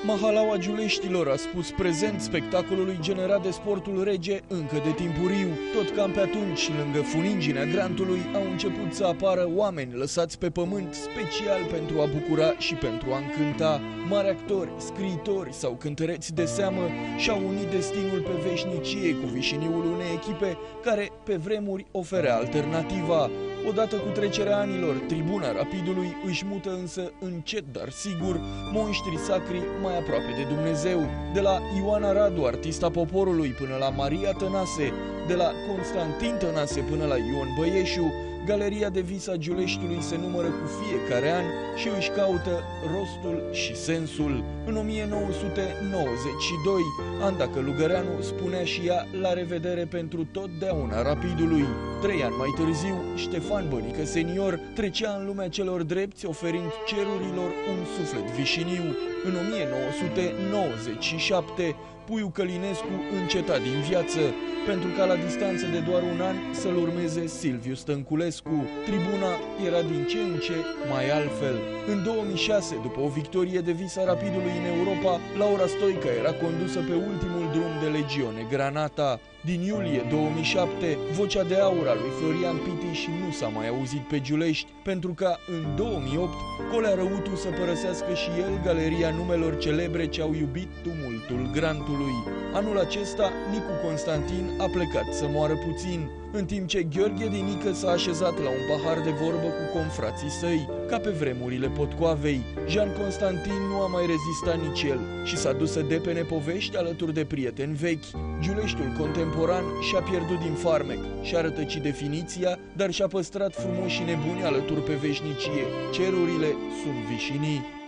Mahalaua Giuleștilor a spus prezent spectacolului generat de Sportul Rege încă de timpuriu. Tot cam pe atunci, lângă funinginea grantului, au început să apară oameni lăsați pe pământ special pentru a bucura și pentru a încânta. Mari actori, scriitori sau cântăreți de seamă și-au unit destinul pe veșnicie cu vișiniul unei echipe care, pe vremuri, oferea alternativa. Odată cu trecerea anilor, tribuna Rapidului își mută însă încet, dar sigur, monștrii sacri mai aproape de Dumnezeu. De la Ioana Radu, artista poporului, până la Maria Tănase, de la Constantin Tănase până la Ion Băieșu, Galeria de vis a Giuleștiului se numără cu fiecare an și își caută rostul și sensul. În 1992, Anda Călugăreanu spunea și ea la revedere pentru totdeauna Rapidului. 3 ani mai târziu, Ștefan Bănică senior trecea în lumea celor drepți, oferind cerurilor un suflet vișiniu. În 1997, Puiu Călinescu înceta din viață, pentru ca la distanță de doar un an să-l urmeze Silviu Stănculescu. Tribuna era din ce în ce mai altfel. În 2006, după o victorie de vis a Rapidului în Europa, Laura Stoica era condusă pe ultimul drum de Legione Granata. Din iulie 2007, vocea de aur a lui Florian Pitiș nu s-a mai auzit pe Giulești, pentru ca în 2008 Colea Răutu să părăsească și el galeria numelor celebre ce au iubit tumultul grantului. Anul acesta, Nicu Constantin a plecat să moară puțin, în timp ce Gheorghe Dinică s-a așezat la un pahar de vorbă cu confrații săi, ca pe vremurile Potcoavei. Jean Constantin nu a mai rezistat nici el și s-a dus să depene povești alături de prieteni vechi. Giuleștiul contemporan și-a pierdut din farmec, și-a rătăcit definiția, dar și-a păstrat frumoși și nebuni alături pe veșnicie. Cerurile sunt vișinii.